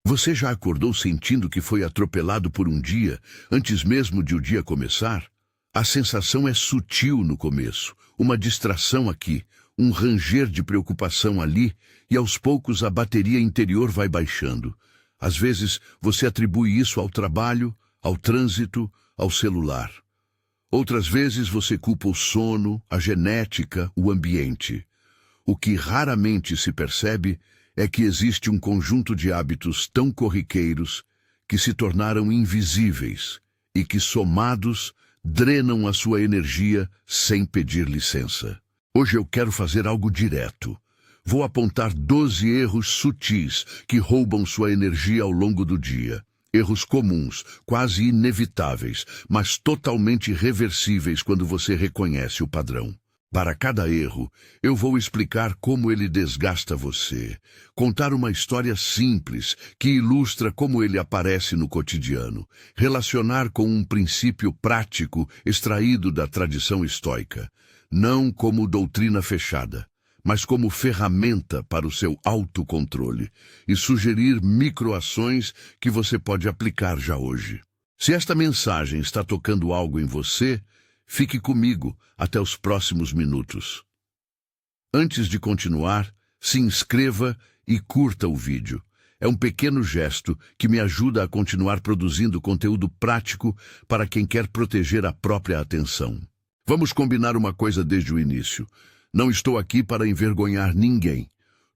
Você já acordou sentindo que foi atropelado por um dia, antes mesmo de o dia começar? A sensação é sutil no começo, uma distração aqui, um ranger de preocupação ali, e aos poucos a bateria interior vai baixando. Às vezes você atribui isso ao trabalho, ao trânsito, ao celular. Outras vezes você culpa o sono, a genética, o ambiente. O que raramente se percebe é que existe um conjunto de hábitos tão corriqueiros que se tornaram invisíveis e que, somados, drenam a sua energia sem pedir licença. Hoje eu quero fazer algo direto. Vou apontar 12 erros sutis que roubam sua energia ao longo do dia. Erros comuns, quase inevitáveis, mas totalmente reversíveis quando você reconhece o padrão. Para cada erro, eu vou explicar como ele desgasta você, contar uma história simples que ilustra como ele aparece no cotidiano, relacionar com um princípio prático extraído da tradição estoica, não como doutrina fechada, mas como ferramenta para o seu autocontrole, e sugerir microações que você pode aplicar já hoje. Se esta mensagem está tocando algo em você, fique comigo até os próximos minutos. Antes de continuar, se inscreva e curta o vídeo. É um pequeno gesto que me ajuda a continuar produzindo conteúdo prático para quem quer proteger a própria atenção. Vamos combinar uma coisa desde o início. Não estou aqui para envergonhar ninguém.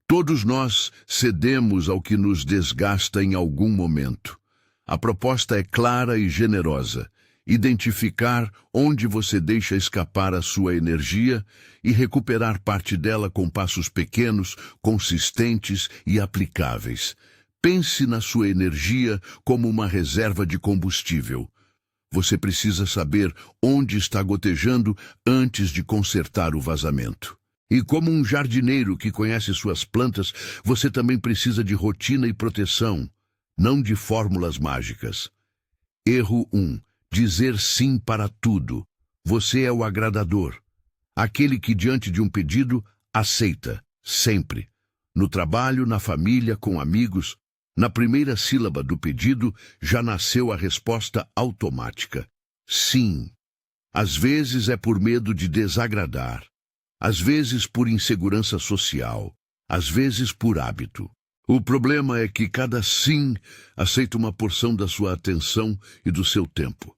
Todos nós cedemos ao que nos desgasta em algum momento. A proposta é clara e generosa. Identificar onde você deixa escapar a sua energia e recuperar parte dela com passos pequenos, consistentes e aplicáveis. Pense na sua energia como uma reserva de combustível. Você precisa saber onde está gotejando antes de consertar o vazamento. E como um jardineiro que conhece suas plantas, você também precisa de rotina e proteção, não de fórmulas mágicas. Erro 1. Dizer sim para tudo. Você é o agradador. Aquele que, diante de um pedido, aceita, sempre. No trabalho, na família, com amigos, na primeira sílaba do pedido já nasceu a resposta automática. Sim. Às vezes é por medo de desagradar. Às vezes por insegurança social. Às vezes por hábito. O problema é que cada sim aceita uma porção da sua atenção e do seu tempo.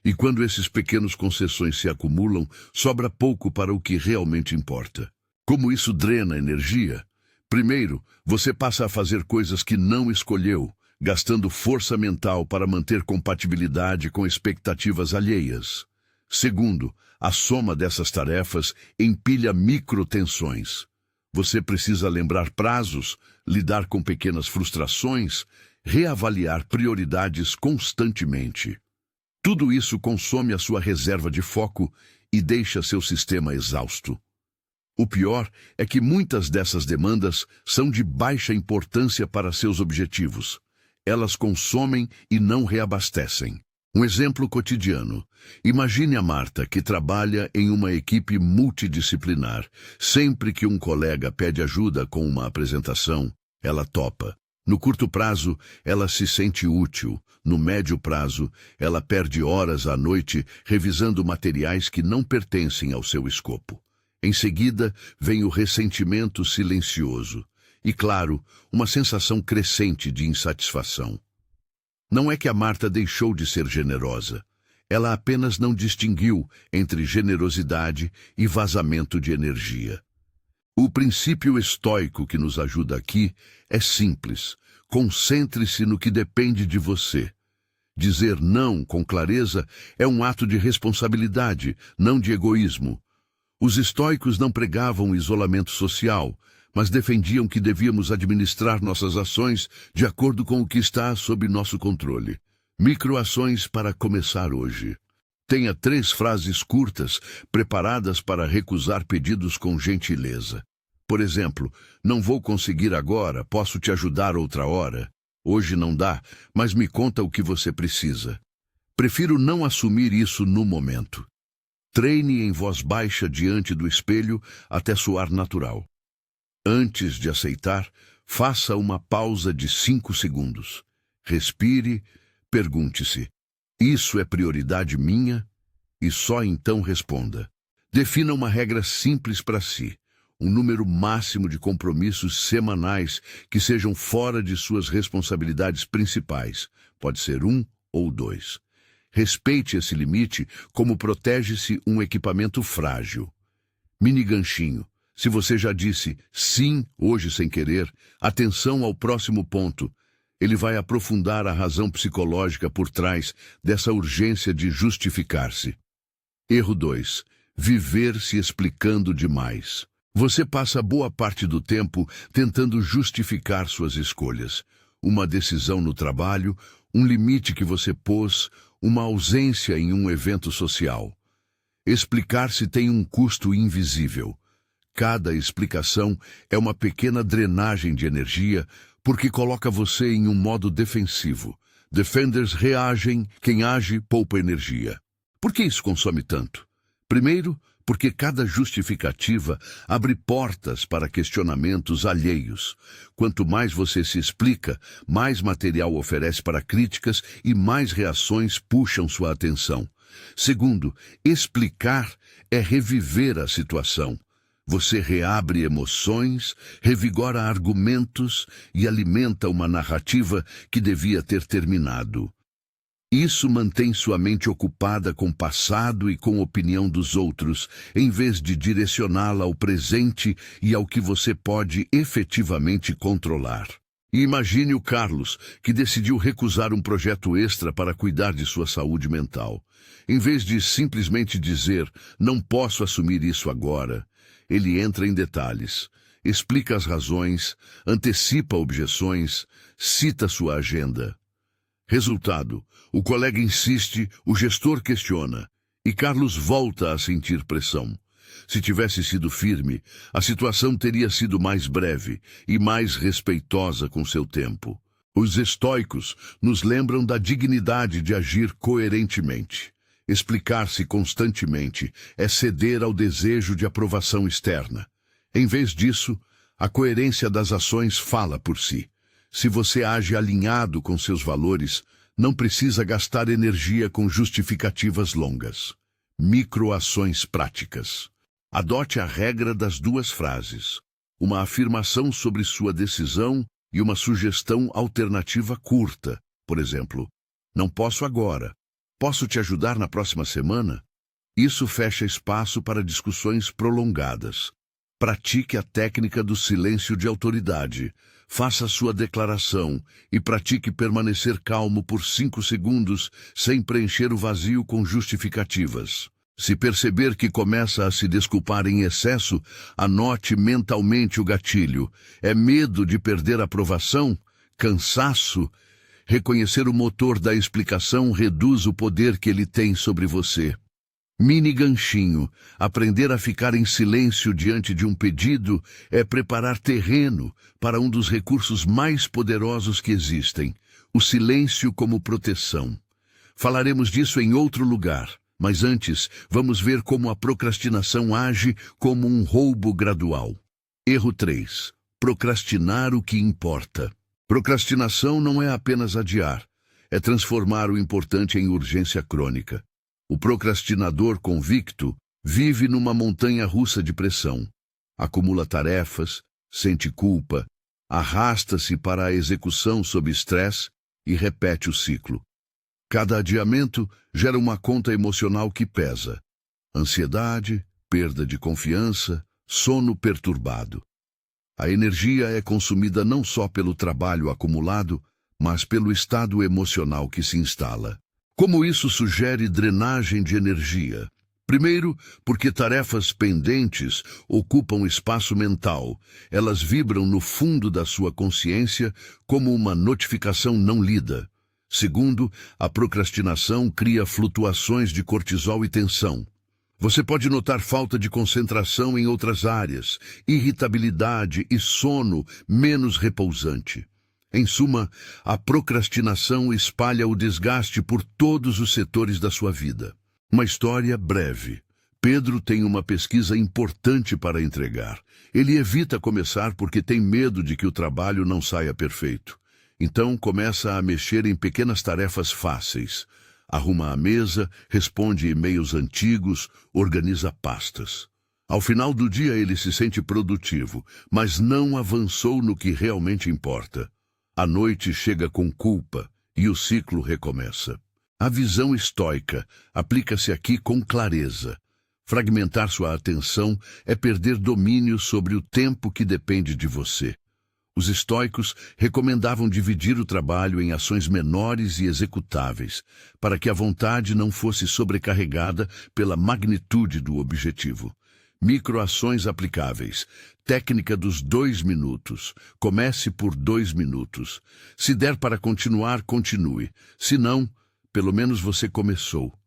E quando esses pequenos concessões se acumulam, sobra pouco para o que realmente importa. Como isso drena energia? Primeiro, você passa a fazer coisas que não escolheu, gastando força mental para manter compatibilidade com expectativas alheias. Segundo, a soma dessas tarefas empilha microtensões. Você precisa lembrar prazos, lidar com pequenas frustrações, reavaliar prioridades constantemente. Tudo isso consome a sua reserva de foco e deixa seu sistema exausto. O pior é que muitas dessas demandas são de baixa importância para seus objetivos. Elas consomem e não reabastecem. Um exemplo cotidiano. Imagine a Marta, que trabalha em uma equipe multidisciplinar. Sempre que um colega pede ajuda com uma apresentação, ela topa. No curto prazo, ela se sente útil. No médio prazo, ela perde horas à noite revisando materiais que não pertencem ao seu escopo. Em seguida, vem o ressentimento silencioso. E, claro, uma sensação crescente de insatisfação. Não é que a Marta deixou de ser generosa. Ela apenas não distinguiu entre generosidade e vazamento de energia. O princípio estoico que nos ajuda aqui é simples. Concentre-se no que depende de você. Dizer não com clareza é um ato de responsabilidade, não de egoísmo. Os estoicos não pregavam isolamento social, mas defendiam que devíamos administrar nossas ações de acordo com o que está sob nosso controle. Microações para começar hoje. Tenha 3 frases curtas preparadas para recusar pedidos com gentileza. Por exemplo, não vou conseguir agora, posso te ajudar outra hora. Hoje não dá, mas me conta o que você precisa. Prefiro não assumir isso no momento. Treine em voz baixa diante do espelho até soar natural. Antes de aceitar, Faça uma pausa de 5 segundos. Respire, pergunte-se: isso é prioridade minha? E só então responda. Defina uma regra simples para si, um número máximo de compromissos semanais que sejam fora de suas responsabilidades principais. Pode ser 1 ou 2. Respeite esse limite como protege-se um equipamento frágil. Mini ganchinho. Se você já disse sim hoje sem querer, atenção ao próximo ponto. Ele vai aprofundar a razão psicológica por trás dessa urgência de justificar-se. Erro 2. Viver se explicando demais. Você passa boa parte do tempo tentando justificar suas escolhas. Uma decisão no trabalho, um limite que você pôs, uma ausência em um evento social. Explicar-se tem um custo invisível. Cada explicação é uma pequena drenagem de energia porque coloca você em um modo defensivo. Defenders reagem, quem age poupa energia. Por que isso consome tanto? Primeiro, porque cada justificativa abre portas para questionamentos alheios. Quanto mais você se explica, mais material oferece para críticas e mais reações puxam sua atenção. Segundo, explicar é reviver a situação. Você reabre emoções, revigora argumentos e alimenta uma narrativa que devia ter terminado. Isso mantém sua mente ocupada com o passado e com a opinião dos outros, em vez de direcioná-la ao presente e ao que você pode efetivamente controlar. E imagine o Carlos, que decidiu recusar um projeto extra para cuidar de sua saúde mental. Em vez de simplesmente dizer, não posso assumir isso agora, ele entra em detalhes, explica as razões, antecipa objeções, cita sua agenda. Resultado, o colega insiste, o gestor questiona, e Carlos volta a sentir pressão. Se tivesse sido firme, a situação teria sido mais breve e mais respeitosa com seu tempo. Os estoicos nos lembram da dignidade de agir coerentemente. Explicar-se constantemente é ceder ao desejo de aprovação externa. Em vez disso, a coerência das ações fala por si. Se você age alinhado com seus valores, não precisa gastar energia com justificativas longas. Microações práticas. Adote a regra das 2 frases. Uma afirmação sobre sua decisão e uma sugestão alternativa curta. Por exemplo, não posso agora. Posso te ajudar na próxima semana? Isso fecha espaço para discussões prolongadas. Pratique a técnica do silêncio de autoridade. Faça sua declaração e pratique permanecer calmo por 5 segundos sem preencher o vazio com justificativas. Se perceber que começa a se desculpar em excesso, anote mentalmente o gatilho. É medo de perder a aprovação? Cansaço? Reconhecer o motor da explicação reduz o poder que ele tem sobre você. Mini ganchinho. Aprender a ficar em silêncio diante de um pedido é preparar terreno para um dos recursos mais poderosos que existem, o silêncio como proteção. Falaremos disso em outro lugar, mas antes vamos ver como a procrastinação age como um roubo gradual. Erro 3. Procrastinar o que importa. Procrastinação não é apenas adiar, é transformar o importante em urgência crônica. O procrastinador convicto vive numa montanha-russa de pressão. Acumula tarefas, sente culpa, arrasta-se para a execução sob estresse e repete o ciclo. Cada adiamento gera uma conta emocional que pesa. Ansiedade, perda de confiança, sono perturbado. A energia é consumida não só pelo trabalho acumulado, mas pelo estado emocional que se instala. Como isso sugere drenagem de energia? Primeiro, porque tarefas pendentes ocupam espaço mental. Elas vibram no fundo da sua consciência como uma notificação não lida. Segundo, a procrastinação cria flutuações de cortisol e tensão. Você pode notar falta de concentração em outras áreas, irritabilidade e sono menos repousante. Em suma, a procrastinação espalha o desgaste por todos os setores da sua vida. Uma história breve. Pedro tem uma pesquisa importante para entregar. Ele evita começar porque tem medo de que o trabalho não saia perfeito. Então começa a mexer em pequenas tarefas fáceis. Arruma a mesa, responde e-mails antigos, organiza pastas. Ao final do dia ele se sente produtivo, mas não avançou no que realmente importa. A noite chega com culpa e o ciclo recomeça. A visão estoica aplica-se aqui com clareza. Fragmentar sua atenção é perder domínio sobre o tempo que depende de você. Os estoicos recomendavam dividir o trabalho em ações menores e executáveis, para que a vontade não fosse sobrecarregada pela magnitude do objetivo. Microações aplicáveis. Técnica dos 2 minutos. Comece por 2 minutos. Se der para continuar, continue. Se não, pelo menos você começou.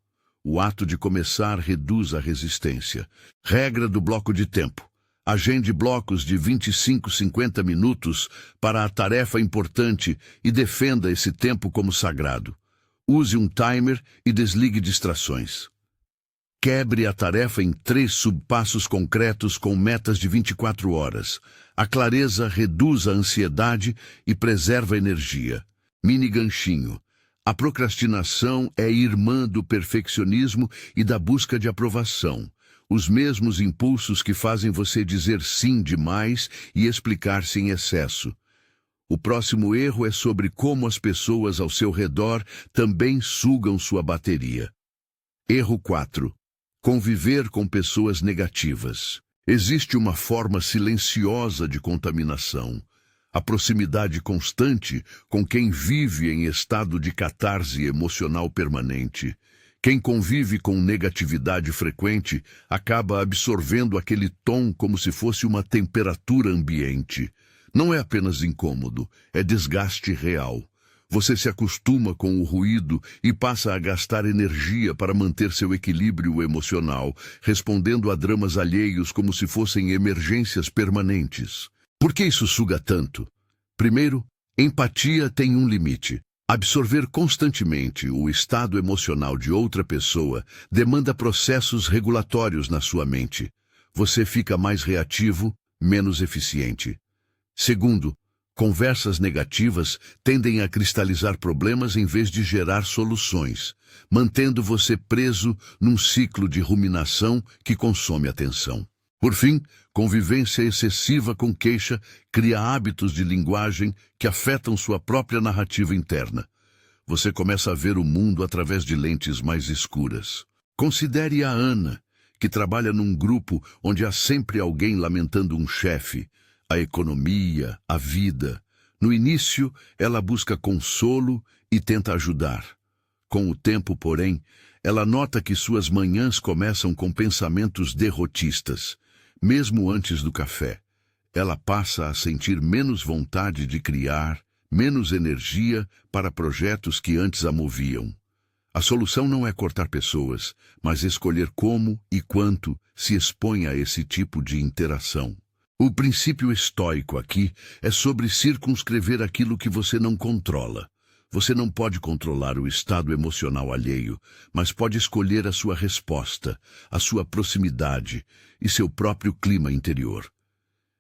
O ato de começar reduz a resistência. Regra do bloco de tempo. Agende blocos de 25, 50 minutos para a tarefa importante e defenda esse tempo como sagrado. Use um timer e desligue distrações. Quebre a tarefa em 3 subpassos concretos com metas de 24 horas. A clareza reduz a ansiedade e preserva a energia. Mini ganchinho. A procrastinação é irmã do perfeccionismo e da busca de aprovação. Os mesmos impulsos que fazem você dizer sim demais e explicar-se em excesso. O próximo erro é sobre como as pessoas ao seu redor também sugam sua bateria. Erro 4. Conviver com pessoas negativas. Existe uma forma silenciosa de contaminação. A proximidade constante com quem vive em estado de catarse emocional permanente. Quem convive com negatividade frequente acaba absorvendo aquele tom como se fosse uma temperatura ambiente. Não é apenas incômodo, é desgaste real. Você se acostuma com o ruído e passa a gastar energia para manter seu equilíbrio emocional, respondendo a dramas alheios como se fossem emergências permanentes. Por que isso suga tanto? Primeiro, empatia tem um limite. Absorver constantemente o estado emocional de outra pessoa demanda processos regulatórios na sua mente. Você fica mais reativo, menos eficiente. Segundo, conversas negativas tendem a cristalizar problemas em vez de gerar soluções, mantendo você preso num ciclo de ruminação que consome atenção. Por fim, convivência excessiva com queixa cria hábitos de linguagem que afetam sua própria narrativa interna. Você começa a ver o mundo através de lentes mais escuras. Considere a Ana, que trabalha num grupo onde há sempre alguém lamentando um chefe, a economia, a vida. No início, ela busca consolo e tenta ajudar. Com o tempo, porém, ela nota que suas manhãs começam com pensamentos derrotistas. Mesmo antes do café, ela passa a sentir menos vontade de criar, menos energia para projetos que antes a moviam. A solução não é cortar pessoas, mas escolher como e quanto se expõe a esse tipo de interação. O princípio estoico aqui é sobre circunscrever aquilo que você não controla. Você não pode controlar o estado emocional alheio, mas pode escolher a sua resposta, a sua proximidade e seu próprio clima interior.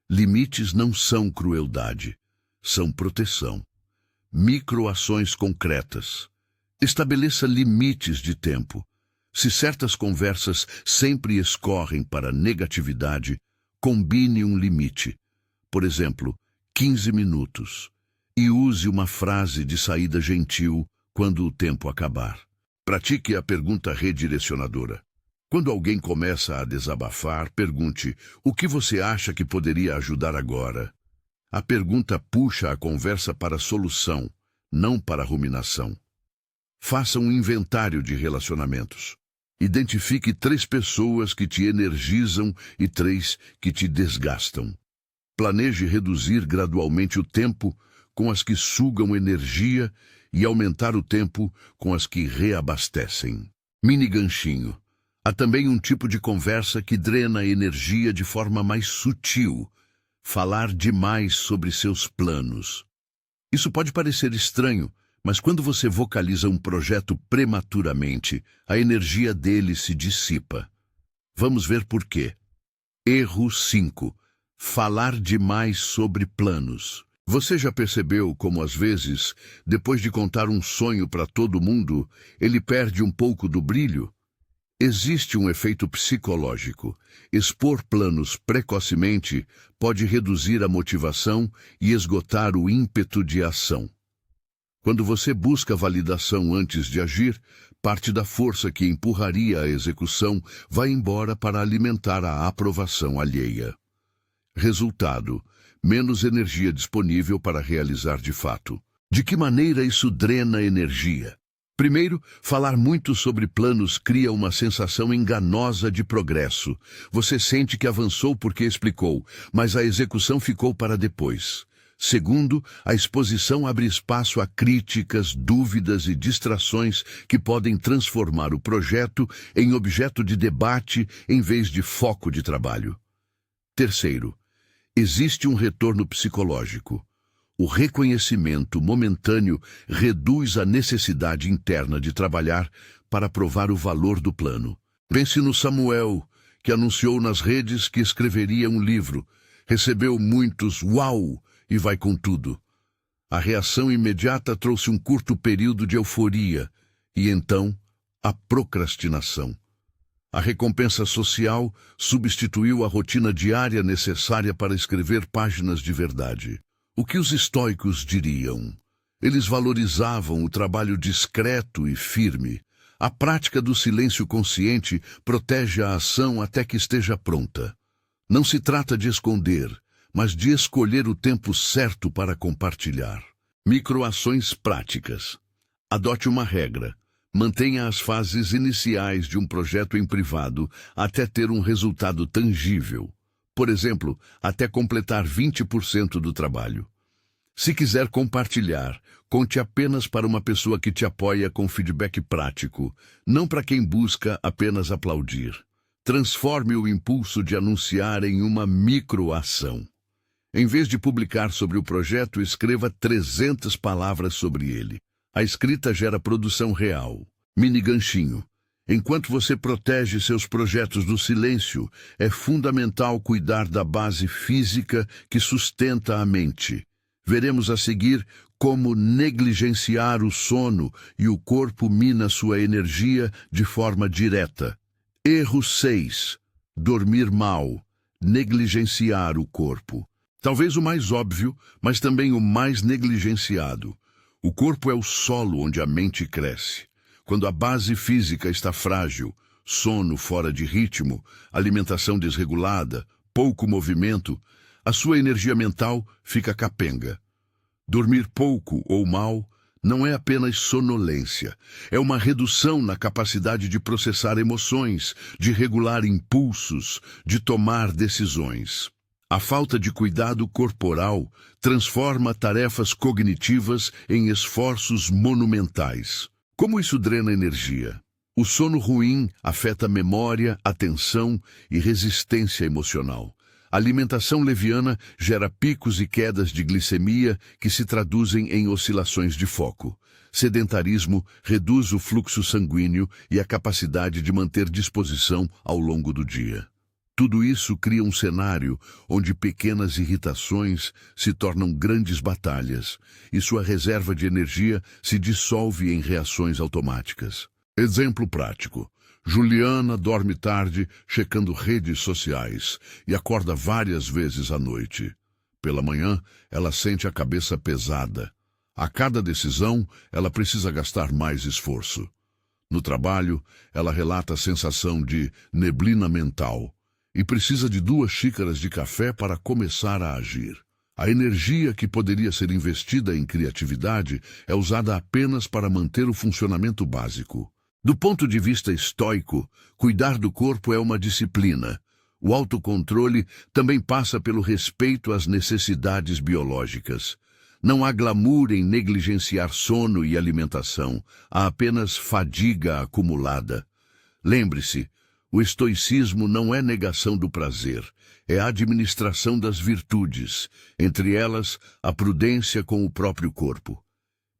Limites não são crueldade, são proteção. Microações concretas. Estabeleça limites de tempo. Se certas conversas sempre escorrem para a negatividade, combine um limite. Por exemplo, 15 minutos. E use uma frase de saída gentil quando o tempo acabar. Pratique a pergunta redirecionadora. Quando alguém começa a desabafar, pergunte: o que você acha que poderia ajudar agora? A pergunta puxa a conversa para a solução, não para a ruminação. Faça um inventário de relacionamentos. Identifique 3 pessoas que te energizam e 3 que te desgastam. Planeje reduzir gradualmente o tempo com as que sugam energia e aumentar o tempo com as que reabastecem. Mini ganchinho. Há também um tipo de conversa que drena a energia de forma mais sutil. Falar demais sobre seus planos. Isso pode parecer estranho, mas quando você vocaliza um projeto prematuramente, a energia dele se dissipa. Vamos ver por quê. Erro 5. Falar demais sobre planos. Você já percebeu como, às vezes, depois de contar um sonho para todo mundo, ele perde um pouco do brilho? Existe um efeito psicológico. Expor planos precocemente pode reduzir a motivação e esgotar o ímpeto de ação. Quando você busca validação antes de agir, parte da força que empurraria a execução vai embora para alimentar a aprovação alheia. Resultado: menos energia disponível para realizar de fato. De que maneira isso drena energia? Primeiro, falar muito sobre planos cria uma sensação enganosa de progresso. Você sente que avançou porque explicou, mas a execução ficou para depois. Segundo, a exposição abre espaço a críticas, dúvidas e distrações que podem transformar o projeto em objeto de debate em vez de foco de trabalho. Terceiro, existe um retorno psicológico. O reconhecimento momentâneo reduz a necessidade interna de trabalhar para provar o valor do plano. Pense no Samuel, que anunciou nas redes que escreveria um livro. Recebeu muitos "uau" e vai com tudo. A reação imediata trouxe um curto período de euforia e então a procrastinação. A recompensa social substituiu a rotina diária necessária para escrever páginas de verdade. O que os estoicos diriam? Eles valorizavam o trabalho discreto e firme. A prática do silêncio consciente protege a ação até que esteja pronta. Não se trata de esconder, mas de escolher o tempo certo para compartilhar. Microações práticas. Adote uma regra. Mantenha as fases iniciais de um projeto em privado até ter um resultado tangível. Por exemplo, até completar 20% do trabalho. Se quiser compartilhar, conte apenas para uma pessoa que te apoia com feedback prático, não para quem busca apenas aplaudir. Transforme o impulso de anunciar em uma microação. Em vez de publicar sobre o projeto, escreva 300 palavras sobre ele. A escrita gera produção real. Mini ganchinho. Enquanto você protege seus projetos do silêncio, é fundamental cuidar da base física que sustenta a mente. Veremos a seguir como negligenciar o sono e o corpo mina sua energia de forma direta. Erro 6. Dormir mal. Negligenciar o corpo. Talvez o mais óbvio, mas também o mais negligenciado. O corpo é o solo onde a mente cresce. Quando a base física está frágil, sono fora de ritmo, alimentação desregulada, pouco movimento, a sua energia mental fica capenga. Dormir pouco ou mal não é apenas sonolência, é uma redução na capacidade de processar emoções, de regular impulsos, de tomar decisões. A falta de cuidado corporal transforma tarefas cognitivas em esforços monumentais. Como isso drena energia? O sono ruim afeta memória, atenção e resistência emocional. A alimentação leviana gera picos e quedas de glicemia que se traduzem em oscilações de foco. Sedentarismo reduz o fluxo sanguíneo e a capacidade de manter disposição ao longo do dia. Tudo isso cria um cenário onde pequenas irritações se tornam grandes batalhas e sua reserva de energia se dissolve em reações automáticas. Exemplo prático. Juliana dorme tarde checando redes sociais e acorda várias vezes à noite. Pela manhã, ela sente a cabeça pesada. A cada decisão, ela precisa gastar mais esforço. No trabalho, ela relata a sensação de neblina mental e precisa de 2 xícaras de café para começar a agir. A energia que poderia ser investida em criatividade é usada apenas para manter o funcionamento básico. Do ponto de vista estoico, cuidar do corpo é uma disciplina. O autocontrole também passa pelo respeito às necessidades biológicas. Não há glamour em negligenciar sono e alimentação, há apenas fadiga acumulada. Lembre-se, o estoicismo não é negação do prazer, é a administração das virtudes, entre elas a prudência com o próprio corpo.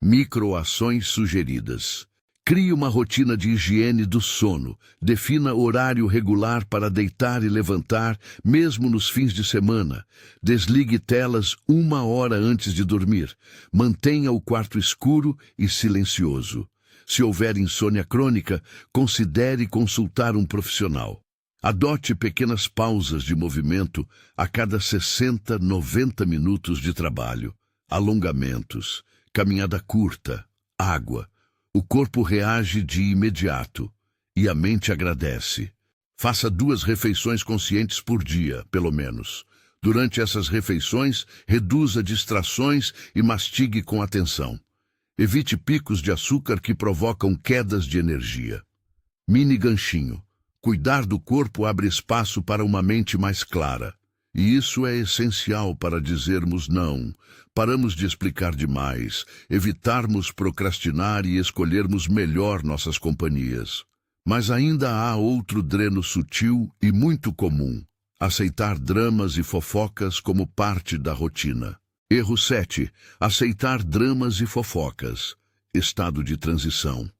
Microações sugeridas. Crie uma rotina de higiene do sono. Defina horário regular para deitar e levantar, mesmo nos fins de semana. Desligue telas 1 hora antes de dormir. Mantenha o quarto escuro e silencioso. Se houver insônia crônica, considere consultar um profissional. Adote pequenas pausas de movimento a cada 60, 90 minutos de trabalho. Alongamentos, caminhada curta, água. O corpo reage de imediato e a mente agradece. Faça 2 refeições conscientes por dia, pelo menos. Durante essas refeições, reduza distrações e mastigue com atenção. Evite picos de açúcar que provocam quedas de energia. Mini ganchinho. Cuidar do corpo abre espaço para uma mente mais clara. E isso é essencial para dizermos não, paramos de explicar demais, evitarmos procrastinar e escolhermos melhor nossas companhias. Mas ainda há outro dreno sutil e muito comum: aceitar dramas e fofocas como parte da rotina. Erro 7. Aceitar dramas e fofocas. Estado de transição.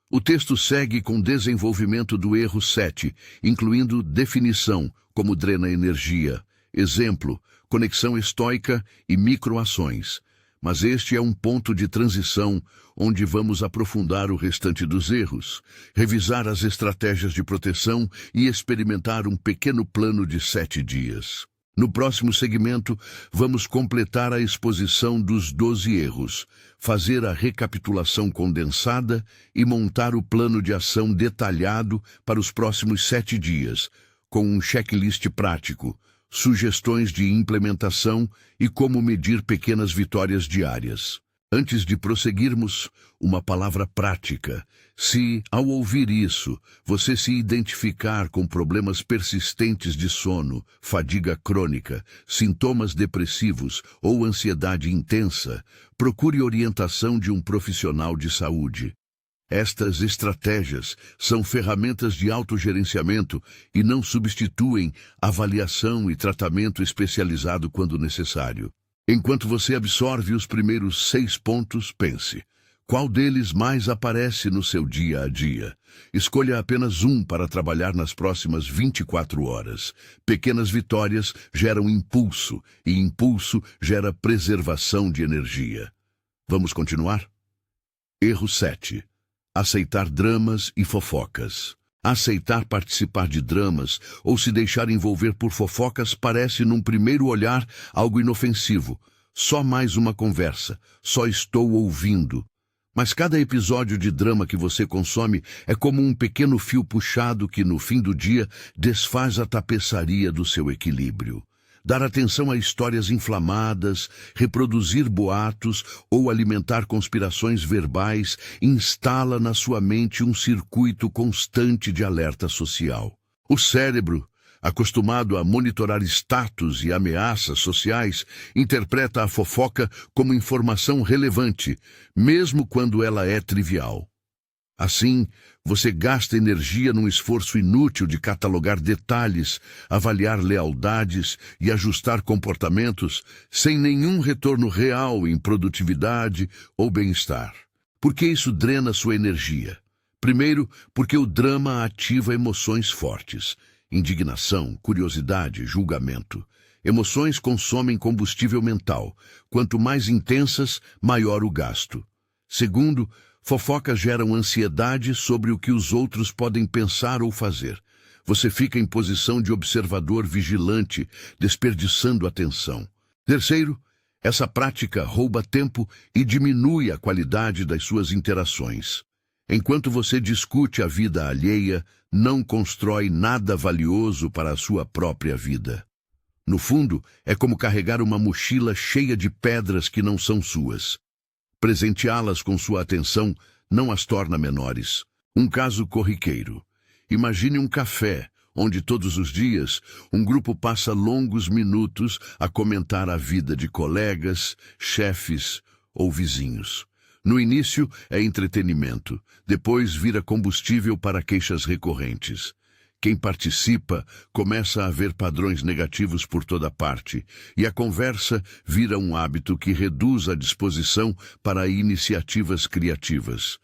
O texto segue com desenvolvimento do erro 7, incluindo definição, como drena energia, exemplo, conexão estoica e microações. Mas este é um ponto de transição onde vamos aprofundar o restante dos erros, revisar as estratégias de proteção e experimentar um pequeno plano de 7 dias. No próximo segmento, vamos completar a exposição dos 12 erros, fazer a recapitulação condensada e montar o plano de ação detalhado para os próximos 7 dias, com um checklist prático, sugestões de implementação e como medir pequenas vitórias diárias. Antes de prosseguirmos, uma palavra prática. Se, ao ouvir isso, você se identificar com problemas persistentes de sono, fadiga crônica, sintomas depressivos ou ansiedade intensa, procure orientação de um profissional de saúde. Estas estratégias são ferramentas de autogerenciamento e não substituem avaliação e tratamento especializado quando necessário. Enquanto você absorve os primeiros 6 pontos, pense: qual deles mais aparece no seu dia a dia? Escolha apenas um para trabalhar nas próximas 24 horas. Pequenas vitórias geram impulso, e impulso gera preservação de energia. Vamos continuar? Erro 7. Aceitar dramas e fofocas. Aceitar participar de dramas ou se deixar envolver por fofocas parece, num primeiro olhar, algo inofensivo. Só mais uma conversa, só estou ouvindo. Mas cada episódio de drama que você consome é como um pequeno fio puxado que, no fim do dia, desfaz a tapeçaria do seu equilíbrio. Dar atenção a histórias inflamadas, reproduzir boatos ou alimentar conspirações verbais instala na sua mente um circuito constante de alerta social. O cérebro, acostumado a monitorar status e ameaças sociais, interpreta a fofoca como informação relevante, mesmo quando ela é trivial. Assim, você gasta energia num esforço inútil de catalogar detalhes, avaliar lealdades e ajustar comportamentos sem nenhum retorno real em produtividade ou bem-estar. Por que isso drena sua energia? Primeiro, porque o drama ativa emoções fortes: indignação, curiosidade, julgamento. Emoções consomem combustível mental. Quanto mais intensas, maior o gasto. Segundo, fofocas geram ansiedade sobre o que os outros podem pensar ou fazer. Você fica em posição de observador vigilante, desperdiçando atenção. Terceiro, essa prática rouba tempo e diminui a qualidade das suas interações. Enquanto você discute a vida alheia, não constrói nada valioso para a sua própria vida. No fundo, é como carregar uma mochila cheia de pedras que não são suas. Presenteá-las com sua atenção não as torna menores. Um caso corriqueiro. Imagine um café, onde todos os dias um grupo passa longos minutos a comentar a vida de colegas, chefes ou vizinhos. No início é entretenimento, depois vira combustível para queixas recorrentes. Quem participa começa a ver padrões negativos por toda parte, e a conversa vira um hábito que reduz a disposição para iniciativas criativas.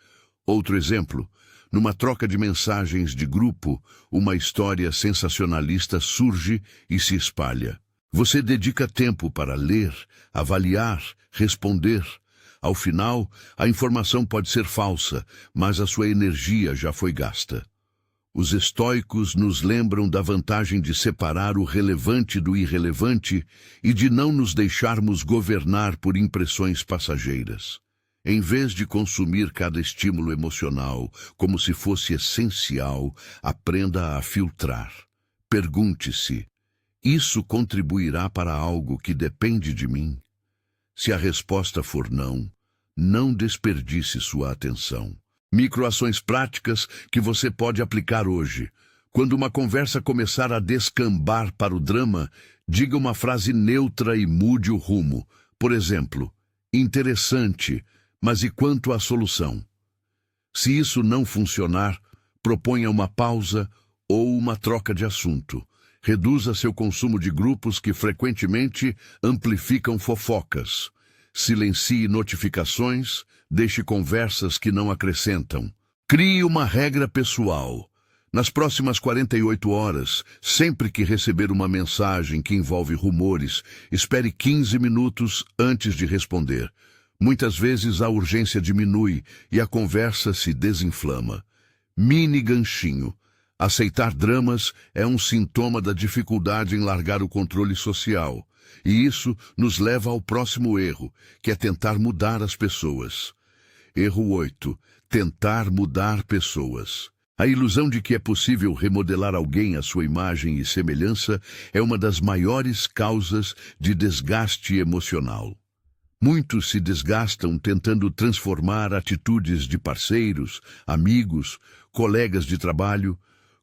Outro exemplo, numa troca de mensagens de grupo, uma história sensacionalista surge e se espalha. Você dedica tempo para ler, avaliar, responder. Ao final, a informação pode ser falsa, mas a sua energia já foi gasta. Os estoicos nos lembram da vantagem de separar o relevante do irrelevante e de não nos deixarmos governar por impressões passageiras. Em vez de consumir cada estímulo emocional como se fosse essencial, aprenda a filtrar. Pergunte-se: isso contribuirá para algo que depende de mim? Se a resposta for não, não desperdice sua atenção. Microações práticas que você pode aplicar hoje. Quando uma conversa começar a descambar para o drama, diga uma frase neutra e mude o rumo. Por exemplo, interessante, mas e quanto à solução? Se isso não funcionar, proponha uma pausa ou uma troca de assunto. Reduza seu consumo de grupos que frequentemente amplificam fofocas. Silencie notificações, deixe conversas que não acrescentam. Crie uma regra pessoal. Nas próximas 48 horas, sempre que receber uma mensagem que envolve rumores, espere 15 minutos antes de responder. Muitas vezes a urgência diminui e a conversa se desinflama. Mini ganchinho. Aceitar dramas é um sintoma da dificuldade em largar o controle social. E isso nos leva ao próximo erro, que é tentar mudar as pessoas. Erro 8. Tentar mudar pessoas. A ilusão de que é possível remodelar alguém à sua imagem e semelhança é uma das maiores causas de desgaste emocional. Muitos se desgastam tentando transformar atitudes de parceiros, amigos, colegas de trabalho,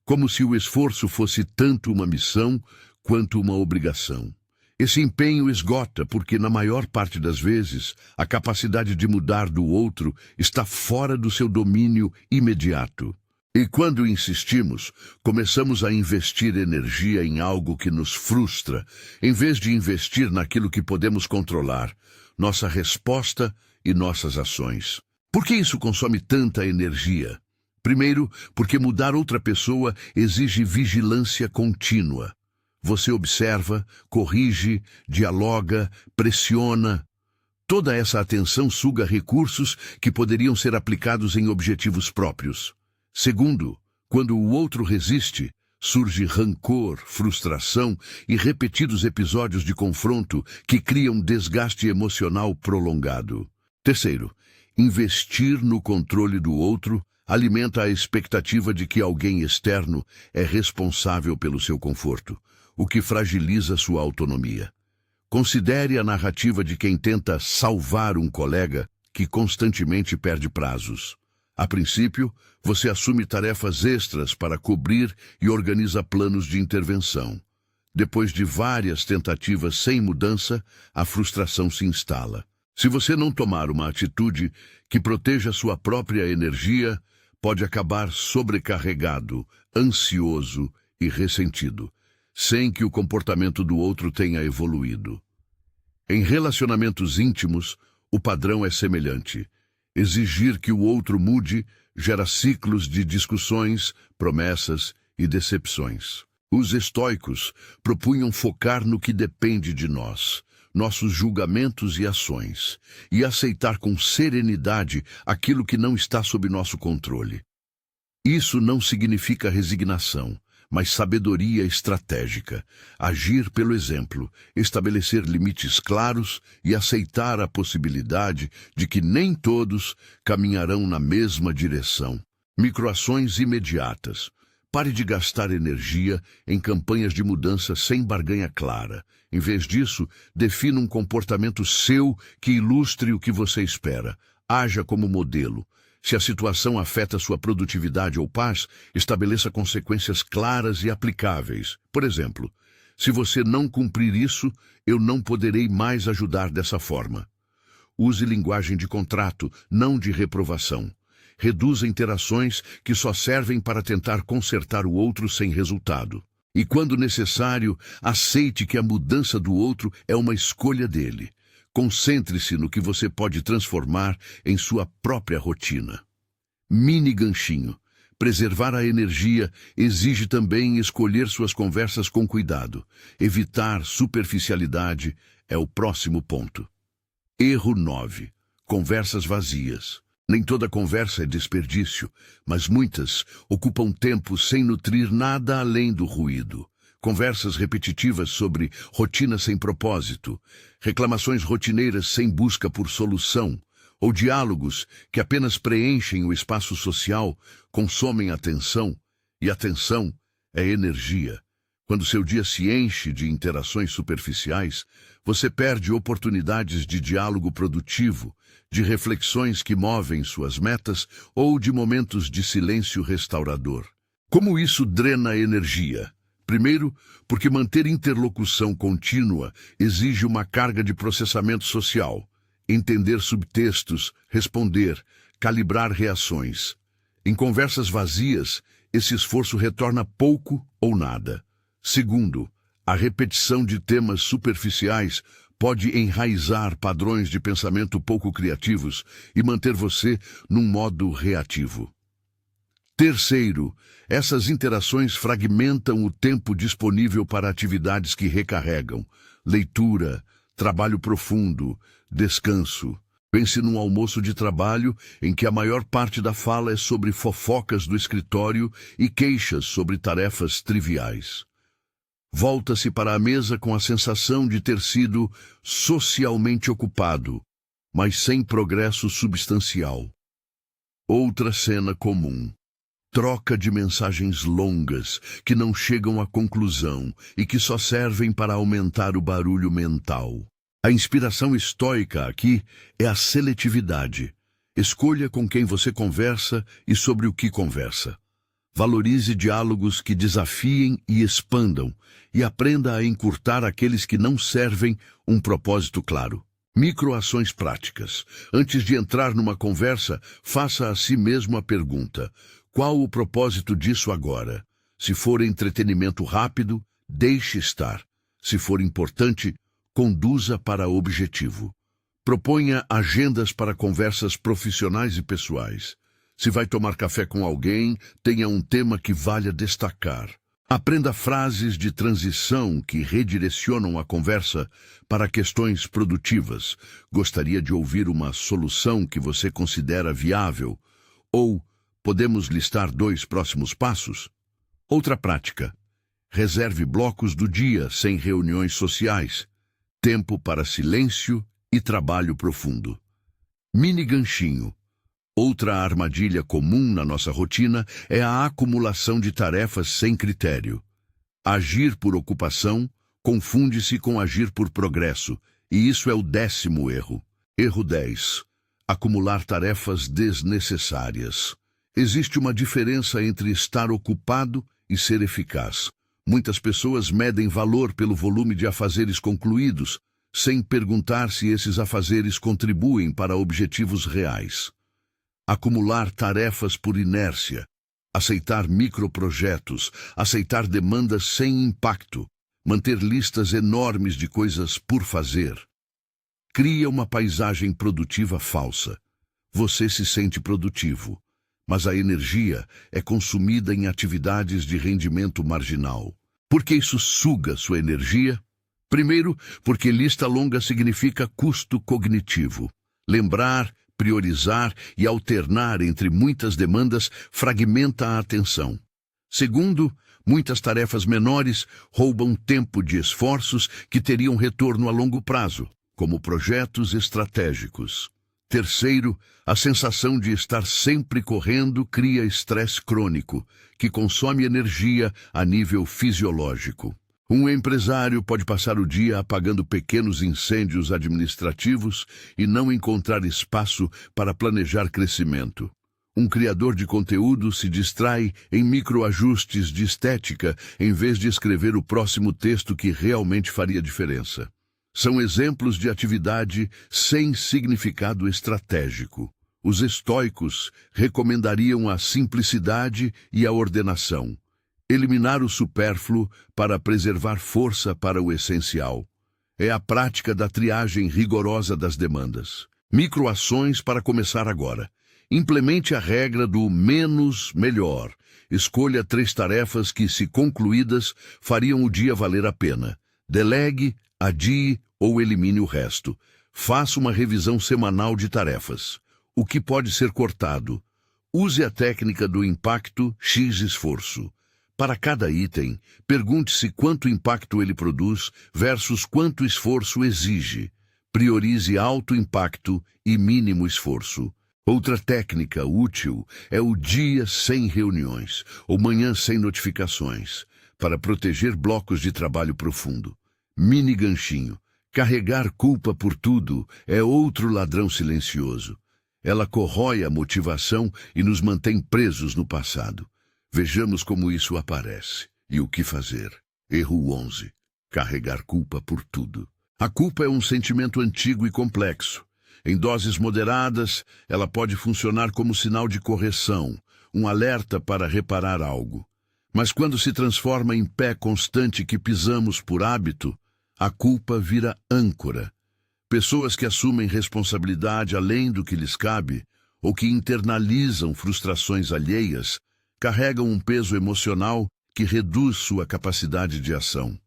como se o esforço fosse tanto uma missão quanto uma obrigação. Esse empenho esgota porque, na maior parte das vezes, a capacidade de mudar do outro está fora do seu domínio imediato. E quando insistimos, começamos a investir energia em algo que nos frustra, em vez de investir naquilo que podemos controlar, nossa resposta e nossas ações. Por que isso consome tanta energia? Primeiro, porque mudar outra pessoa exige vigilância contínua. Você observa, corrige, dialoga, pressiona. Toda essa atenção suga recursos que poderiam ser aplicados em objetivos próprios. Segundo, quando o outro resiste, surge rancor, frustração e repetidos episódios de confronto que criam desgaste emocional prolongado. Terceiro, investir no controle do outro alimenta a expectativa de que alguém externo é responsável pelo seu conforto, o que fragiliza sua autonomia. Considere a narrativa de quem tenta salvar um colega que constantemente perde prazos. A princípio, você assume tarefas extras para cobrir e organiza planos de intervenção. Depois de várias tentativas sem mudança, a frustração se instala. Se você não tomar uma atitude que proteja sua própria energia, pode acabar sobrecarregado, ansioso e ressentido, sem que o comportamento do outro tenha evoluído. Em relacionamentos íntimos, o padrão é semelhante. Exigir que o outro mude gera ciclos de discussões, promessas e decepções. Os estoicos propunham focar no que depende de nós, nossos julgamentos e ações, e aceitar com serenidade aquilo que não está sob nosso controle. Isso não significa resignação, mas sabedoria estratégica, agir pelo exemplo, estabelecer limites claros e aceitar a possibilidade de que nem todos caminharão na mesma direção. Microações imediatas. Pare de gastar energia em campanhas de mudança sem barganha clara. Em vez disso, defina um comportamento seu que ilustre o que você espera. Haja como modelo. Se a situação afeta sua produtividade ou paz, estabeleça consequências claras e aplicáveis. Por exemplo, se você não cumprir isso, eu não poderei mais ajudar dessa forma. Use linguagem de contrato, não de reprovação. Reduza interações que só servem para tentar consertar o outro sem resultado. E quando necessário, aceite que a mudança do outro é uma escolha dele. Concentre-se no que você pode transformar em sua própria rotina. Mini ganchinho. Preservar a energia exige também escolher suas conversas com cuidado. Evitar superficialidade é o próximo ponto. Erro 9. Conversas vazias. Nem toda conversa é desperdício, mas muitas ocupam tempo sem nutrir nada além do ruído. Conversas repetitivas sobre rotina sem propósito, reclamações rotineiras sem busca por solução, ou diálogos que apenas preenchem o espaço social, consomem atenção, e atenção é energia. Quando seu dia se enche de interações superficiais, você perde oportunidades de diálogo produtivo, de reflexões que movem suas metas ou de momentos de silêncio restaurador. Como isso drena energia? Primeiro, porque manter interlocução contínua exige uma carga de processamento social. Entender subtextos, responder, calibrar reações. Em conversas vazias, esse esforço retorna pouco ou nada. Segundo, a repetição de temas superficiais pode enraizar padrões de pensamento pouco criativos e manter você num modo reativo. Terceiro, essas interações fragmentam o tempo disponível para atividades que recarregam: leitura, trabalho profundo, descanso. Pense num almoço de trabalho em que a maior parte da fala é sobre fofocas do escritório e queixas sobre tarefas triviais. Volta-se para a mesa com a sensação de ter sido socialmente ocupado, mas sem progresso substancial. Outra cena comum. Troca de mensagens longas que não chegam à conclusão e que só servem para aumentar o barulho mental. A inspiração estoica aqui é a seletividade. Escolha com quem você conversa e sobre o que conversa. Valorize diálogos que desafiem e expandam, e aprenda a encurtar aqueles que não servem um propósito claro. Microações práticas. Antes de entrar numa conversa, faça a si mesmo a pergunta: qual o propósito disso agora? Se for entretenimento rápido, deixe estar. Se for importante, conduza para o objetivo. Proponha agendas para conversas profissionais e pessoais. Se vai tomar café com alguém, tenha um tema que valha destacar. Aprenda frases de transição que redirecionam a conversa para questões produtivas. Gostaria de ouvir uma solução que você considera viável? Ou podemos listar 2 próximos passos? Outra prática. Reserve blocos do dia sem reuniões sociais. Tempo para silêncio e trabalho profundo. Mini ganchinho. Outra armadilha comum na nossa rotina é a acumulação de tarefas sem critério. Agir por ocupação confunde-se com agir por progresso, e isso é o 10º erro. Erro 10. Acumular tarefas desnecessárias. Existe uma diferença entre estar ocupado e ser eficaz. Muitas pessoas medem valor pelo volume de afazeres concluídos, sem perguntar se esses afazeres contribuem para objetivos reais. Acumular tarefas por inércia, aceitar microprojetos, aceitar demandas sem impacto, manter listas enormes de coisas por fazer. Cria uma paisagem produtiva falsa. Você se sente produtivo, mas a energia é consumida em atividades de rendimento marginal. Por que isso suga sua energia? Primeiro, porque lista longa significa custo cognitivo. Lembrar, priorizar e alternar entre muitas demandas fragmenta a atenção. Segundo, muitas tarefas menores roubam tempo de esforços que teriam retorno a longo prazo, como projetos estratégicos. Terceiro, a sensação de estar sempre correndo cria estresse crônico, que consome energia a nível fisiológico. Um empresário pode passar o dia apagando pequenos incêndios administrativos e não encontrar espaço para planejar crescimento. Um criador de conteúdo se distrai em microajustes de estética em vez de escrever o próximo texto que realmente faria diferença. São exemplos de atividade sem significado estratégico. Os estoicos recomendariam a simplicidade e a ordenação. Eliminar o supérfluo para preservar força para o essencial. É a prática da triagem rigorosa das demandas. Microações para começar agora. Implemente a regra do menos melhor. Escolha 3 tarefas que, se concluídas, fariam o dia valer a pena. Delegue, adie ou elimine o resto. Faça uma revisão semanal de tarefas. O que pode ser cortado? Use a técnica do impacto X esforço. Para cada item, pergunte-se quanto impacto ele produz versus quanto esforço exige. Priorize alto impacto e mínimo esforço. Outra técnica útil é o dia sem reuniões, ou manhã sem notificações, para proteger blocos de trabalho profundo. Mini ganchinho. Carregar culpa por tudo é outro ladrão silencioso. Ela corrói a motivação e nos mantém presos no passado. Vejamos como isso aparece e o que fazer. Erro 11. Carregar culpa por tudo. A culpa é um sentimento antigo e complexo. Em doses moderadas, ela pode funcionar como sinal de correção, um alerta para reparar algo. Mas quando se transforma em pé constante que pisamos por hábito, a culpa vira âncora. Pessoas que assumem responsabilidade além do que lhes cabe, ou que internalizam frustrações alheias, carregam um peso emocional que reduz sua capacidade de ação.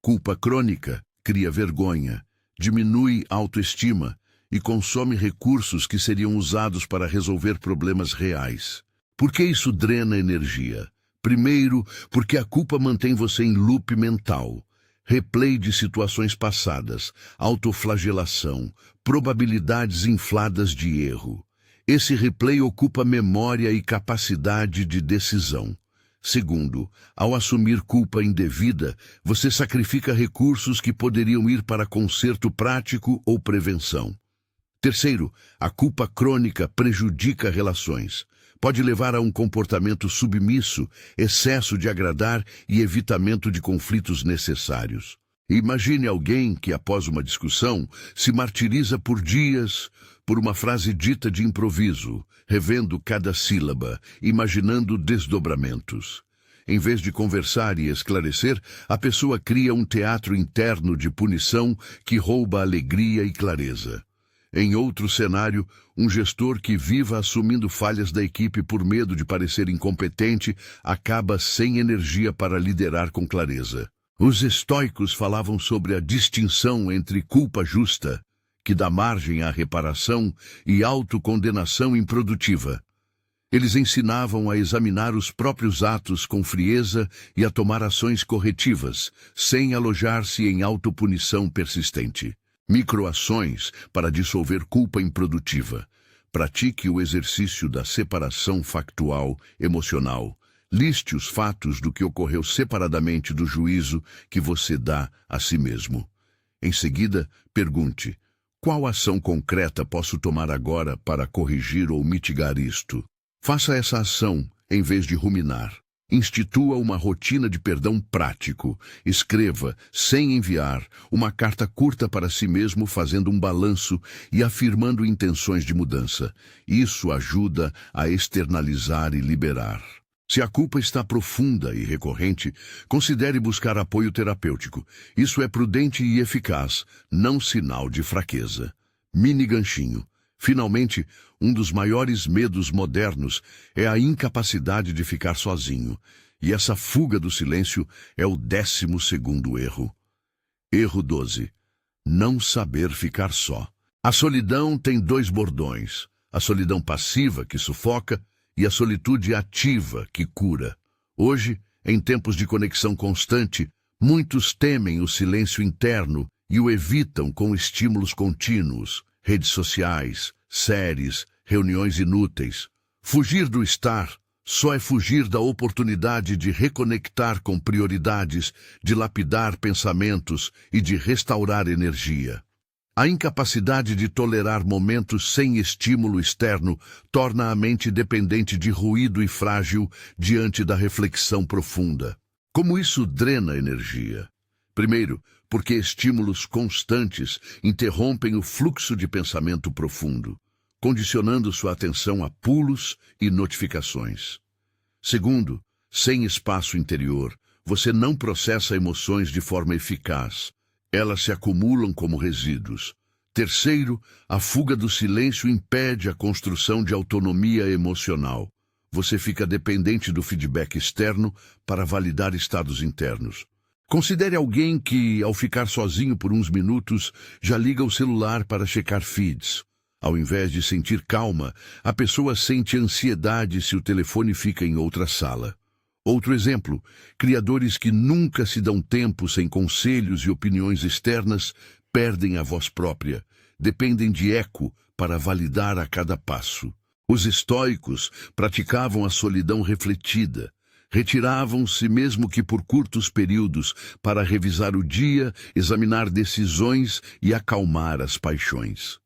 Culpa crônica cria vergonha, diminui autoestima e consome recursos que seriam usados para resolver problemas reais. Por que isso drena energia? Primeiro, porque a culpa mantém você em loop mental. Replay de situações passadas, autoflagelação, probabilidades infladas de erro. Esse replay ocupa memória e capacidade de decisão. Segundo, ao assumir culpa indevida, você sacrifica recursos que poderiam ir para conserto prático ou prevenção. Terceiro, a culpa crônica prejudica relações. Pode levar a um comportamento submisso, excesso de agradar e evitamento de conflitos necessários. Imagine alguém que, após uma discussão, se martiriza por dias por uma frase dita de improviso, revendo cada sílaba, imaginando desdobramentos. Em vez de conversar e esclarecer, a pessoa cria um teatro interno de punição que rouba alegria e clareza. Em outro cenário, um gestor que viva assumindo falhas da equipe por medo de parecer incompetente acaba sem energia para liderar com clareza. Os estoicos falavam sobre a distinção entre culpa justa, que dá margem à reparação, e autocondenação improdutiva. Eles ensinavam a examinar os próprios atos com frieza e a tomar ações corretivas, sem alojar-se em autopunição persistente. Microações para dissolver culpa improdutiva. Pratique o exercício da separação factual, emocional. Liste os fatos do que ocorreu separadamente do juízo que você dá a si mesmo. Em seguida, pergunte: qual ação concreta posso tomar agora para corrigir ou mitigar isto? Faça essa ação em vez de ruminar. Institua uma rotina de perdão prático. Escreva, sem enviar, uma carta curta para si mesmo fazendo um balanço e afirmando intenções de mudança. Isso ajuda a externalizar e liberar. Se a culpa está profunda e recorrente, considere buscar apoio terapêutico. Isso é prudente e eficaz, não sinal de fraqueza. Mini ganchinho. Finalmente, um dos maiores medos modernos é a incapacidade de ficar sozinho. E essa fuga do silêncio é o 12º erro. Erro 12. Não saber ficar só. A solidão tem 2 bordões. A solidão passiva, que sufoca, e a solitude ativa, que cura. Hoje, em tempos de conexão constante, muitos temem o silêncio interno e o evitam com estímulos contínuos. Redes sociais, séries, reuniões inúteis. Fugir do estar só é fugir da oportunidade de reconectar com prioridades, de lapidar pensamentos e de restaurar energia. A incapacidade de tolerar momentos sem estímulo externo torna a mente dependente de ruído e frágil diante da reflexão profunda. Como isso drena energia? Primeiro, porque estímulos constantes interrompem o fluxo de pensamento profundo, condicionando sua atenção a pulos e notificações. Segundo, sem espaço interior, você não processa emoções de forma eficaz. Elas se acumulam como resíduos. Terceiro, a fuga do silêncio impede a construção de autonomia emocional. Você fica dependente do feedback externo para validar estados internos. Considere alguém que, ao ficar sozinho por uns minutos, já liga o celular para checar feeds. Ao invés de sentir calma, a pessoa sente ansiedade se o telefone fica em outra sala. Outro exemplo, criadores que nunca se dão tempo sem conselhos e opiniões externas perdem a voz própria, dependem de eco para validar a cada passo. Os estoicos praticavam a solidão refletida. Retiravam-se, mesmo que por curtos períodos, para revisar o dia, examinar decisões e acalmar as paixões.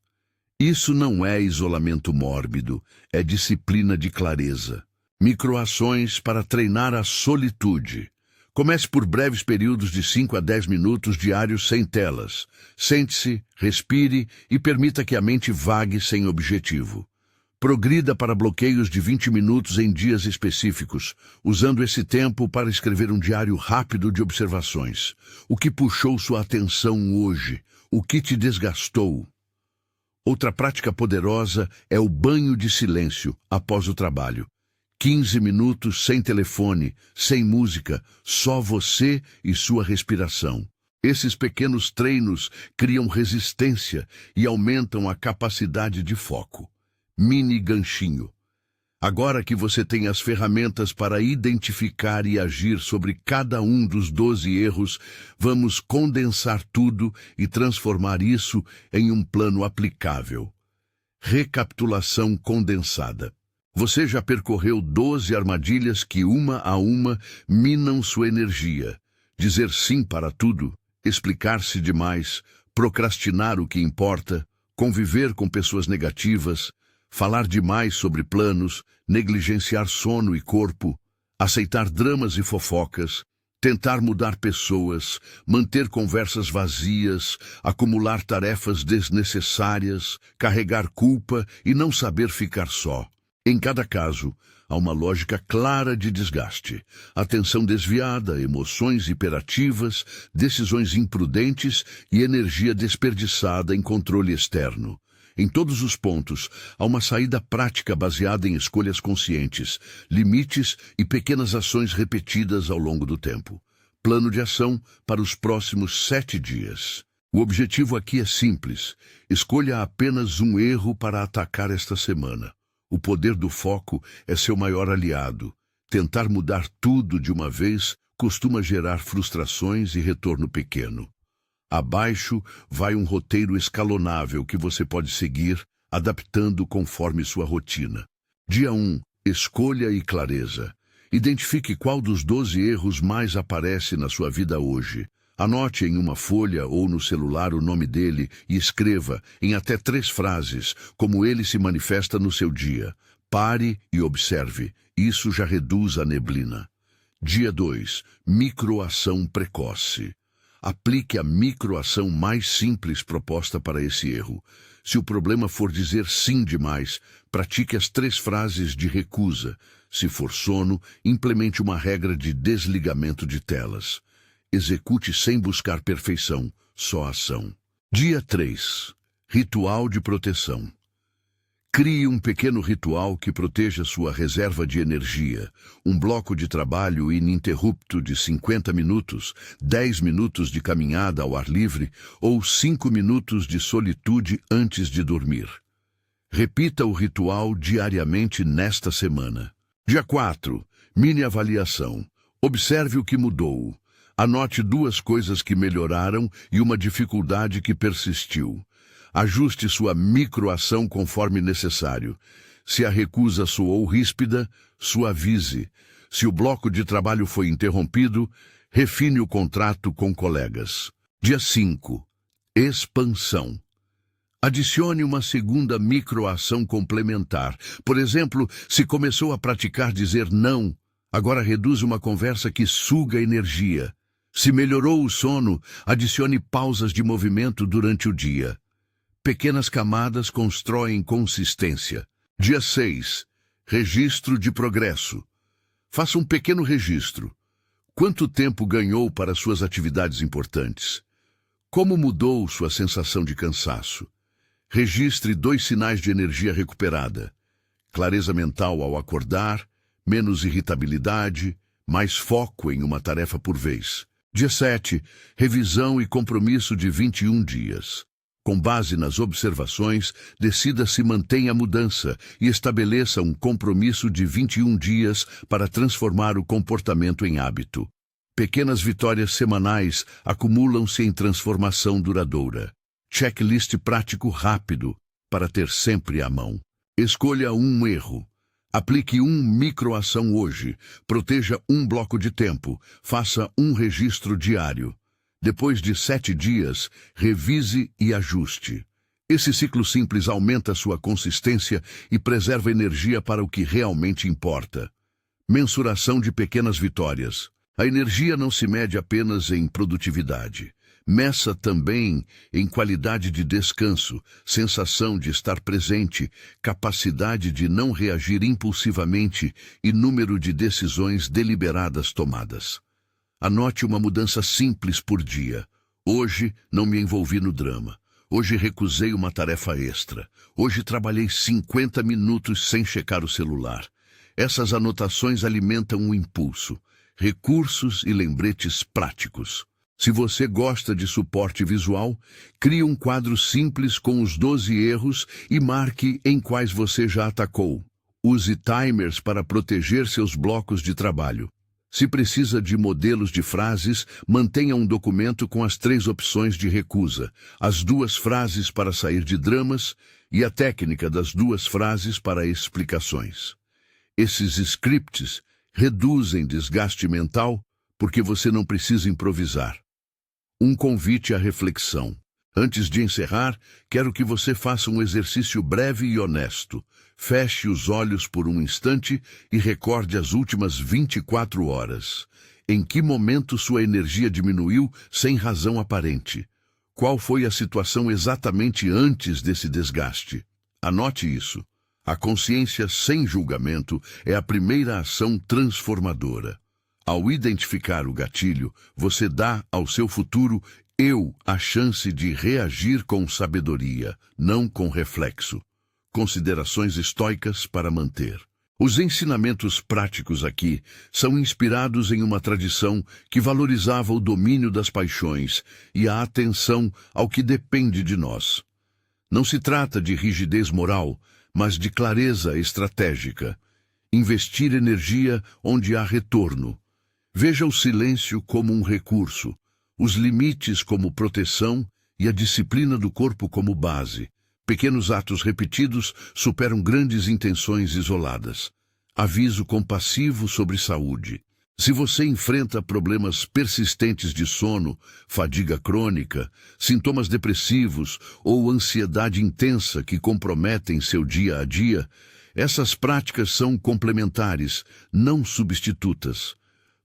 Isso não é isolamento mórbido, é disciplina de clareza. Microações para treinar a solitude. Comece por breves períodos de 5 a 10 minutos diários sem telas. Sente-se, respire e permita que a mente vague sem objetivo. Progrida para bloqueios de 20 minutos em dias específicos, usando esse tempo para escrever um diário rápido de observações. O que puxou sua atenção hoje? O que te desgastou? Outra prática poderosa é o banho de silêncio após o trabalho. 15 minutos sem telefone, sem música, só você e sua respiração. Esses pequenos treinos criam resistência e aumentam a capacidade de foco. Mini ganchinho. Agora que você tem as ferramentas para identificar e agir sobre cada um dos 12 erros, vamos condensar tudo e transformar isso em um plano aplicável. Recapitulação condensada. Você já percorreu 12 armadilhas que, uma a uma, minam sua energia. Dizer sim para tudo, explicar-se demais, procrastinar o que importa, conviver com pessoas negativas, falar demais sobre planos, negligenciar sono e corpo, aceitar dramas e fofocas, tentar mudar pessoas, manter conversas vazias, acumular tarefas desnecessárias, carregar culpa e não saber ficar só. Em cada caso, há uma lógica clara de desgaste, atenção desviada, emoções hiperativas, decisões imprudentes e energia desperdiçada em controle externo. Em todos os pontos, há uma saída prática baseada em escolhas conscientes, limites e pequenas ações repetidas ao longo do tempo. Plano de ação para os próximos 7 dias. O objetivo aqui é simples. Escolha apenas um erro para atacar esta semana. O poder do foco é seu maior aliado. Tentar mudar tudo de uma vez costuma gerar frustrações e retorno pequeno. Abaixo vai um roteiro escalonável que você pode seguir, adaptando conforme sua rotina. Dia 1. Escolha e clareza. Identifique qual dos 12 erros mais aparece na sua vida hoje. Anote em uma folha ou no celular o nome dele e escreva, em até 3 frases, como ele se manifesta no seu dia. Pare e observe. Isso já reduz a neblina. Dia 2. Microação precoce. Aplique a microação mais simples proposta para esse erro. Se o problema for dizer sim demais, pratique as 3 frases de recusa. Se for sono, implemente uma regra de desligamento de telas. Execute sem buscar perfeição, só ação. Dia 3. Ritual de proteção. Crie um pequeno ritual que proteja sua reserva de energia. Um bloco de trabalho ininterrupto de 50 minutos, 10 minutos de caminhada ao ar livre ou 5 minutos de solitude antes de dormir. Repita o ritual diariamente nesta semana. Dia 4. Mini avaliação. Observe o que mudou. Anote 2 coisas que melhoraram e uma dificuldade que persistiu. Ajuste sua microação conforme necessário. Se a recusa soou ríspida, suavize. Se o bloco de trabalho foi interrompido, refine o contrato com colegas. Dia 5. Expansão. Adicione uma segunda microação complementar. Por exemplo, se começou a praticar dizer não, agora reduza uma conversa que suga energia. Se melhorou o sono, adicione pausas de movimento durante o dia. Pequenas camadas constroem consistência. Dia 6. Registro de progresso. Faça um pequeno registro. Quanto tempo ganhou para suas atividades importantes? Como mudou sua sensação de cansaço? Registre 2 sinais de energia recuperada: clareza mental ao acordar, menos irritabilidade, mais foco em uma tarefa por vez. Dia 7, revisão e compromisso de 21 dias. Com base nas observações, decida se mantém a mudança e estabeleça um compromisso de 21 dias para transformar o comportamento em hábito. Pequenas vitórias semanais acumulam-se em transformação duradoura. Checklist prático rápido para ter sempre à mão. Escolha um erro. Aplique microação hoje. Proteja um bloco de tempo. Faça um registro diário. Depois de 7 dias, revise e ajuste. Esse ciclo simples aumenta sua consistência e preserva energia para o que realmente importa. Mensuração de pequenas vitórias. A energia não se mede apenas em produtividade. Meça também em qualidade de descanso, sensação de estar presente, capacidade de não reagir impulsivamente e número de decisões deliberadas tomadas. Anote uma mudança simples por dia. Hoje não me envolvi no drama. Hoje recusei uma tarefa extra. Hoje trabalhei 50 minutos sem checar o celular. Essas anotações alimentam o impulso, recursos e lembretes práticos. Se você gosta de suporte visual, crie um quadro simples com os 12 erros e marque em quais você já atacou. Use timers para proteger seus blocos de trabalho. Se precisa de modelos de frases, mantenha um documento com as 3 opções de recusa, as 2 frases para sair de dramas e a técnica das 2 frases para explicações. Esses scripts reduzem desgaste mental porque você não precisa improvisar. Um convite à reflexão. Antes de encerrar, quero que você faça um exercício breve e honesto. Feche os olhos por um instante e recorde as últimas 24 horas. Em que momento sua energia diminuiu sem razão aparente? Qual foi a situação exatamente antes desse desgaste? Anote isso. A consciência sem julgamento é a primeira ação transformadora. Ao identificar o gatilho, você dá ao seu futuro a chance de reagir com sabedoria, não com reflexo. Considerações estoicas para manter. Os ensinamentos práticos aqui são inspirados em uma tradição que valorizava o domínio das paixões e a atenção ao que depende de nós. Não se trata de rigidez moral, mas de clareza estratégica. Investir energia onde há retorno. Veja o silêncio como um recurso, os limites como proteção e a disciplina do corpo como base. Pequenos atos repetidos superam grandes intenções isoladas. Aviso compassivo sobre saúde. Se você enfrenta problemas persistentes de sono, fadiga crônica, sintomas depressivos ou ansiedade intensa que comprometem seu dia a dia, essas práticas são complementares, não substitutas.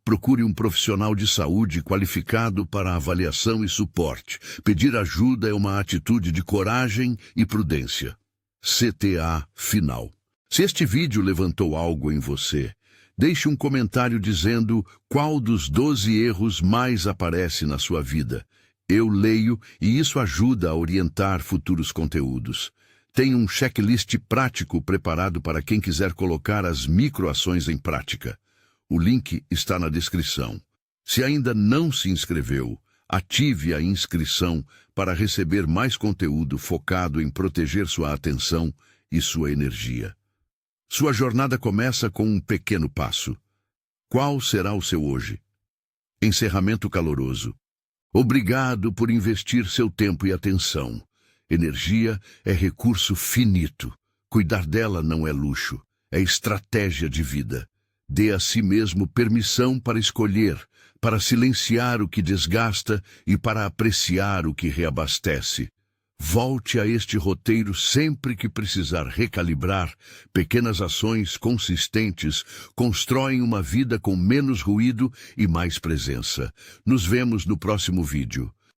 Procure um profissional de saúde qualificado para avaliação e suporte. Pedir ajuda é uma atitude de coragem e prudência. CTA final. Se este vídeo levantou algo em você, deixe um comentário dizendo qual dos 12 erros mais aparece na sua vida. Eu leio e isso ajuda a orientar futuros conteúdos. Tem um checklist prático preparado para quem quiser colocar as microações em prática. O link está na descrição. Se ainda não se inscreveu, ative a inscrição para receber mais conteúdo focado em proteger sua atenção e sua energia. Sua jornada começa com um pequeno passo. Qual será o seu hoje? Encerramento caloroso. Obrigado por investir seu tempo e atenção. Energia é recurso finito. Cuidar dela não é luxo, é estratégia de vida. Dê a si mesmo permissão para escolher, para silenciar o que desgasta e para apreciar o que reabastece. Volte a este roteiro sempre que precisar recalibrar. Pequenas ações consistentes constroem uma vida com menos ruído e mais presença. Nos vemos no próximo vídeo.